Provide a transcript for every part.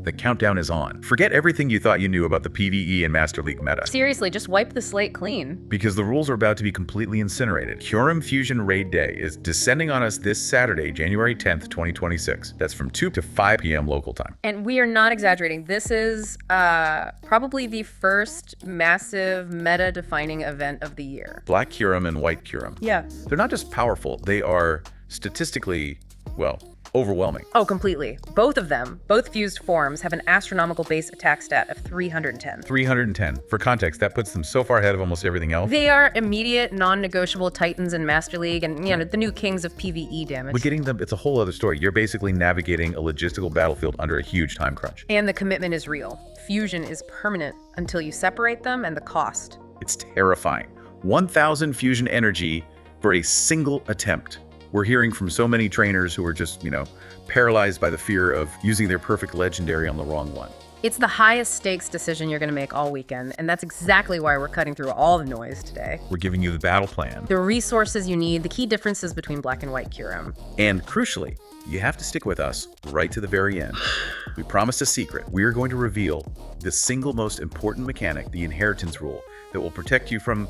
The countdown is on. Forget everything you thought you knew about the PvE and Master League meta. Seriously, just wipe the slate clean. Because the rules are about to be completely incinerated. Kyurem Fusion Raid Day is descending on us this Saturday, January 10th, 2026. That's from 2 to 5 p.m. local time. And we are not exaggerating. This is probably the first massive meta-defining event of the year. Black Kyurem and White Kyurem. Yeah. They're not just powerful, they are statistically, well, overwhelming. Oh, completely. Both of them, both fused forms, have an astronomical base attack stat of 310. 310. For context, that puts them so far ahead of almost everything else. They are immediate, non-negotiable titans in Master League and, the new kings of PvE damage. But getting them, it's a whole other story. You're basically navigating a logistical battlefield under a huge time crunch. And the commitment is real. Fusion is permanent until you separate them, and the cost. It's terrifying. 1,000 fusion energy for a single attempt. We're hearing from so many trainers who are just, paralyzed by the fear of using their perfect legendary on the wrong one. It's the highest stakes decision you're going to make all weekend, and that's exactly why we're cutting through all the noise today. We're giving you the battle plan. The resources you need, the key differences between Black and White Kyurem. And crucially, you have to stick with us right to the very end. We promised a secret. We are going to reveal the single most important mechanic, the inheritance rule, that will protect you from,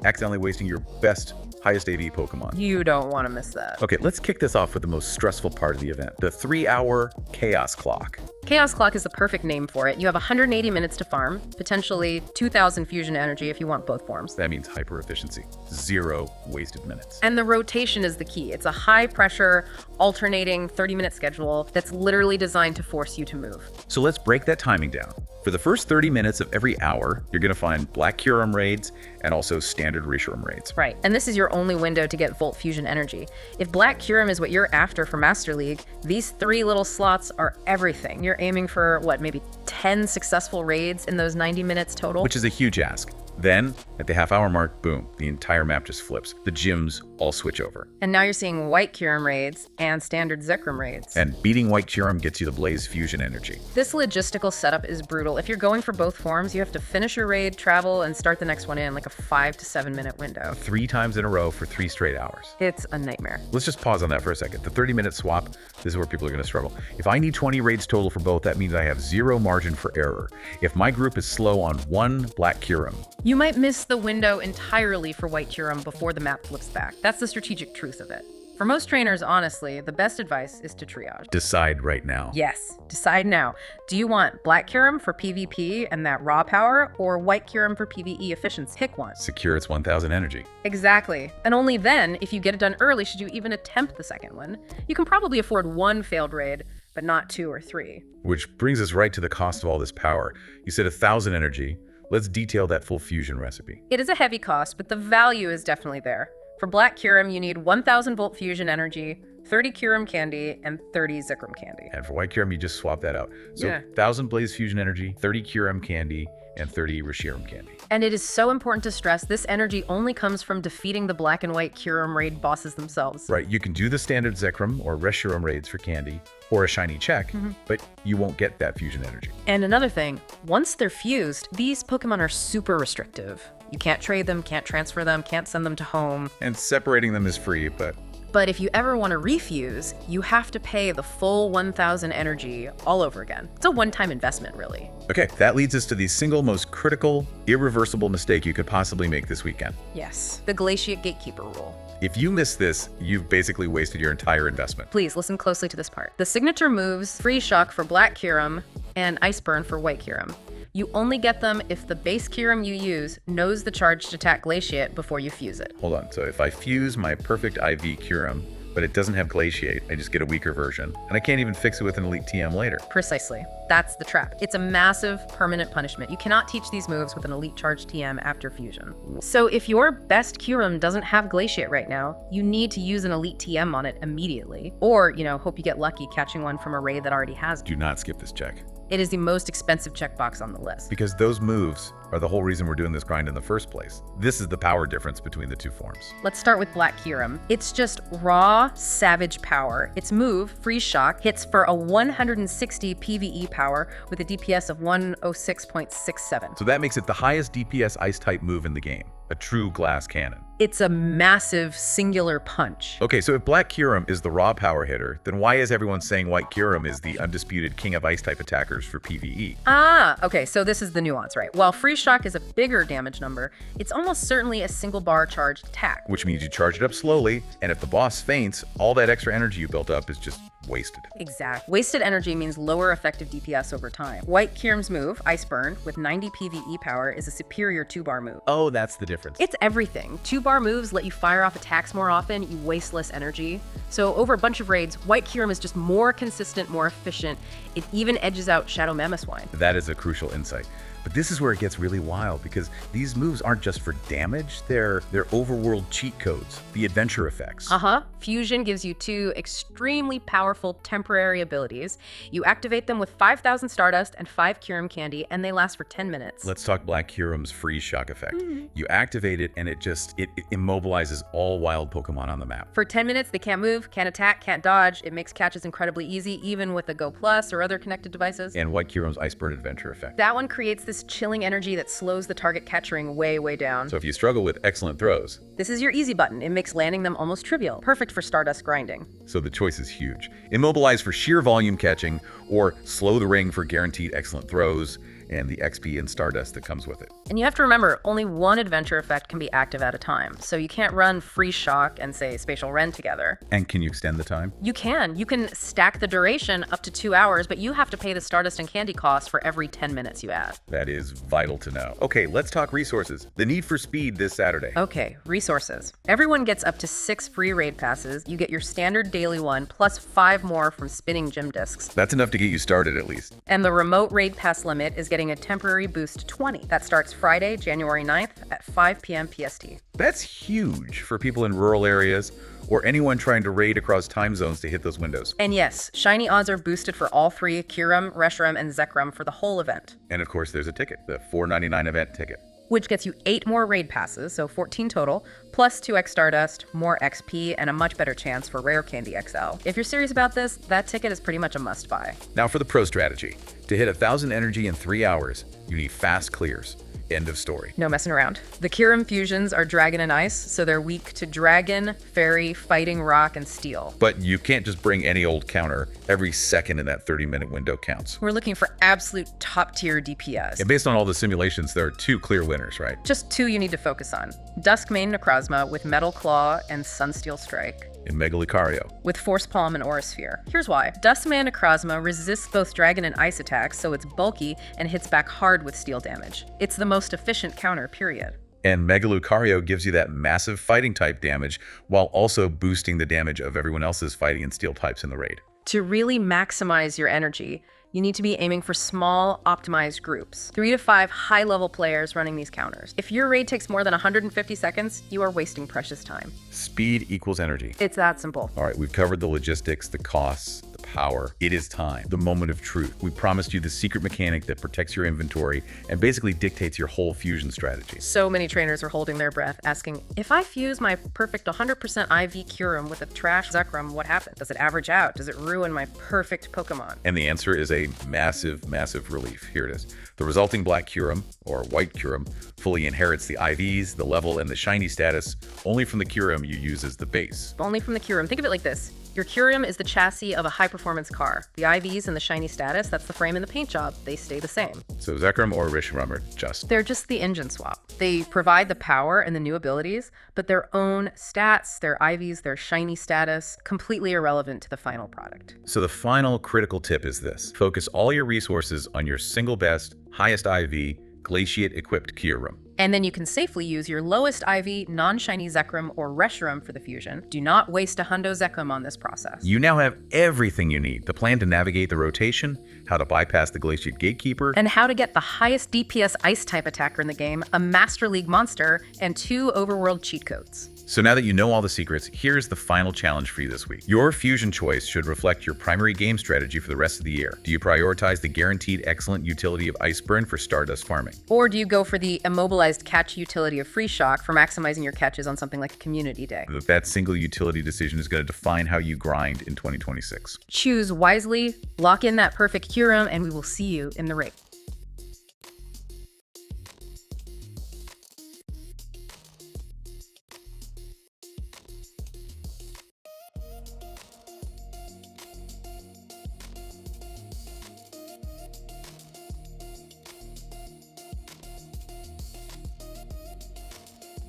accidentally wasting your best, highest AV Pokemon. You don't want to miss that. Okay, let's kick this off with the most stressful part of the event, the 3-hour Chaos Clock. Chaos Clock is the perfect name for it. You have 180 minutes to farm, potentially 2,000 fusion energy if you want both forms. That means hyper efficiency, 0 wasted minutes. And the rotation is the key. It's a high pressure, alternating 30-minute schedule that's literally designed to force you to move. So let's break that timing down. For the first 30 minutes of every hour, you're going to find Black Kyurem raids and also standard Reshiram raids. Right, and this is your only window to get Volt Fusion energy. If Black Kyurem is what you're after for Master League, these 3 little slots are everything. You're aiming for, maybe 10 successful raids in those 90 minutes total? Which is a huge ask. Then, at the half-hour mark, boom, the entire map just flips. The gyms all switch over. And now you're seeing White Kyurem raids and standard Zekrom raids. And beating White Kyurem gets you the Blaze Fusion energy. This logistical setup is brutal. If you're going for both forms, you have to finish your raid, travel, and start the next one in like a 5 to 7 minute window. 3 times in a row for 3 straight hours. It's a nightmare. Let's just pause on that for a second. The 30-minute swap, this is where people are going to struggle. If I need 20 raids total for both, that means I have 0 margin for error. If my group is slow on one Black Kyurem, you might miss the window entirely for White Kyurem before the map flips back. That's the strategic truth of it. For most trainers, honestly, the best advice is to triage. Decide right now. Yes, decide now. Do you want Black Kyurem for PvP and that raw power, or White Kyurem for PvE efficiency? Pick one. Secure its 1,000 energy. Exactly. And only then, if you get it done early, should you even attempt the second one. You can probably afford 1 failed raid, but not 2 or 3. Which brings us right to the cost of all this power. You said 1,000 energy. Let's detail that full fusion recipe. It is a heavy cost, but the value is definitely there. For Black Kyurem, you need 1,000 volt fusion energy, 30 Kyurem candy, and 30 Zekrom candy. And for White Kyurem, you just swap that out. So Yeah. 1,000 Blaze Fusion energy, 30 Kyurem candy, and 30 Reshiram candy. And it is so important to stress, this energy only comes from defeating the Black and White Kyurem raid bosses themselves. Right, you can do the standard Zekrom or Reshiram raids for candy, or a shiny check, but you won't get that fusion energy. And another thing, once they're fused, these Pokemon are super restrictive. You can't trade them, can't transfer them, can't send them to home. And separating them is free, but But if you ever want to refuse, you have to pay the full 1,000 energy all over again. It's a one-time investment, really. okay, that leads us to the single most critical, irreversible mistake you could possibly make this weekend. Yes, the Glaciate Gatekeeper rule. If you miss this, you've basically wasted your entire investment. Please listen closely to this part. The signature moves, Free Shock for Black Kyurem and Ice Burn for White Kyurem. You only get them if the base Kyurem you use knows the charged attack Glaciate before you fuse it. Hold on, so if I fuse my perfect IV Kyurem, but it doesn't have Glaciate, I just get a weaker version, and I can't even fix it with an Elite TM later. Precisely. That's the trap. It's a massive permanent punishment. You cannot teach these moves with an Elite Charge TM after fusion. So if your best Kyurem doesn't have Glaciate right now, you need to use an Elite TM on it immediately. Or, hope you get lucky catching one from a raid that already has it. Do not skip this check. It is the most expensive checkbox on the list. Because those moves are the whole reason we're doing this grind in the first place. This is the power difference between the two forms. Let's start with Black Kyurem. It's just raw, savage power. Its move, Freeze Shock, hits for a 160 PvE power with a DPS of 106.67. So that makes it the highest DPS Ice-type move in the game. a true glass cannon. It's a massive singular punch. Okay, so if Black Kyurem is the raw power hitter, then why is everyone saying White Kyurem is the undisputed king of ice-type attackers for PvE? Okay, so this is the nuance, right? While Freeze Shock is a bigger damage number, it's almost certainly a single bar charged attack. Which means you charge it up slowly, and if the boss faints, all that extra energy you built up is just wasted. Exact. Wasted energy means lower effective DPS over time. White Kyurem's move, Ice Burn, with 90 PvE power, is a superior 2-bar move. Oh, that's the difference. It's everything. 2-bar moves let you fire off attacks more often, you waste less energy. So over a bunch of raids, White Kyurem is just more consistent, more efficient. It even edges out Shadow Mamoswine. That is a crucial insight. But this is where it gets really wild, because these moves aren't just for damage, they're overworld cheat codes, the adventure effects. Fusion gives you 2 extremely powerful temporary abilities. You activate them with 5,000 Stardust and 5 Kyurem Candy, and they last for 10 minutes. Let's talk Black Kyurem's Freeze Shock effect. You activate it, and it immobilizes all wild Pokemon on the map. For 10 minutes, they can't move, can't attack, can't dodge. It makes catches incredibly easy, even with a Go Plus or other connected devices. And White Kyurem's Ice Burn adventure effect. That one creates this chilling energy that slows the target catching way down. So if you struggle with excellent throws, this is your easy button. It makes landing them almost trivial. Perfect for Stardust grinding. So the choice is huge. Immobilize for sheer volume catching, or slow the ring for guaranteed excellent throws, and the XP and Stardust that comes with it. And you have to remember, only one adventure effect can be active at a time. So you can't run Freeze Shock and, say, Spatial Rend together. And can you extend the time? You can. You can stack the duration up to 2 hours, but you have to pay the Stardust and Candy cost for every 10 minutes you add. That is vital to know. Okay, let's talk resources. The need for speed this Saturday. Okay, resources. Everyone gets up to 6 free raid passes. You get your standard daily one, plus 5 more from spinning gym discs. That's enough to get you started at least. And the remote raid pass limit is getting a temporary boost to 20. That starts Friday, January 9th at 5 p.m. PST. That's huge for people in rural areas or anyone trying to raid across time zones to hit those windows. And yes, shiny odds are boosted for all 3, Kyurem, Reshiram, and Zekrom for the whole event. And of course, there's a ticket, the $4.99 event ticket, which gets you 8 more raid passes, so 14 total, plus 2x Stardust, more XP, and a much better chance for Rare Candy XL. If you're serious about this, that ticket is pretty much a must-buy. Now for the pro strategy. To hit 1,000 energy in 3 hours, you need fast clears. End of story. No messing around. The Kyurem fusions are Dragon and Ice, so they're weak to Dragon, Fairy, Fighting, Rock, and Steel. But you can't just bring any old counter. Every second in that 30-minute window counts. We're looking for absolute top-tier DPS. And based on all the simulations, there are 2 clear winners, right? Just 2 you need to focus on. Duskmane Necrozma with Metal Claw and Sunsteel Strike. In Mega Lucario, with Force Palm and Aura Sphere. Here's why. Duskmane Necrozma resists both Dragon and Ice attacks, so it's bulky and hits back hard with steel damage. It's the most efficient counter, period. And Mega Lucario gives you that massive fighting type damage while also boosting the damage of everyone else's fighting and steel types in the raid. To really maximize your energy, you need to be aiming for small, optimized groups. 3 to 5 high-level players running these counters. If your raid takes more than 150 seconds, you are wasting precious time. Speed equals energy. It's that simple. All right, we've covered the logistics, the costs, the power. It is time, the moment of truth. We promised you the secret mechanic that protects your inventory and basically dictates your whole fusion strategy. So many trainers are holding their breath, asking, if I fuse my perfect 100% IV Kyurem with a trash Zekrom, what happens? Does it average out? Does it ruin my perfect Pokemon? And the answer is a massive relief. Here it is. The resulting Black Kyurem, or White Kyurem, fully inherits the IVs, the level, and the shiny status only from the Kyurem you use as the base. Only from the Kyurem. Think of it like this. Your Kyurem is the chassis of a high-performance car. The IVs and the shiny status, that's the frame and the paint job. They stay the same. So Zekrom or Reshiram are just... They're just the engine swap. They provide the power and the new abilities, but their own stats, their IVs, their shiny status, completely irrelevant to the final product. So the final critical tip is this. Focus all your resources on your single best, highest IV, Glaciate-equipped Kyurem. And then you can safely use your lowest IV, non-shiny Zekrom or Reshiram for the fusion. Do not waste a hundo Zekrom on this process. You now have everything you need. The plan to navigate the rotation, how to bypass the Glaciate Gatekeeper, and how to get the highest DPS Ice-type attacker in the game, a Master League monster, and 2 overworld cheat codes. So now that you know all the secrets, here's the final challenge for you this week. Your fusion choice should reflect your primary game strategy for the rest of the year. Do you prioritize the guaranteed excellent utility of Ice Burn for Stardust farming? Or do you go for the immobilized catch utility of Freeze Shock for maximizing your catches on something like a community day? That single utility decision is going to define how you grind in 2026. Choose wisely, lock in that perfect Kyurem, and we will see you in the raid.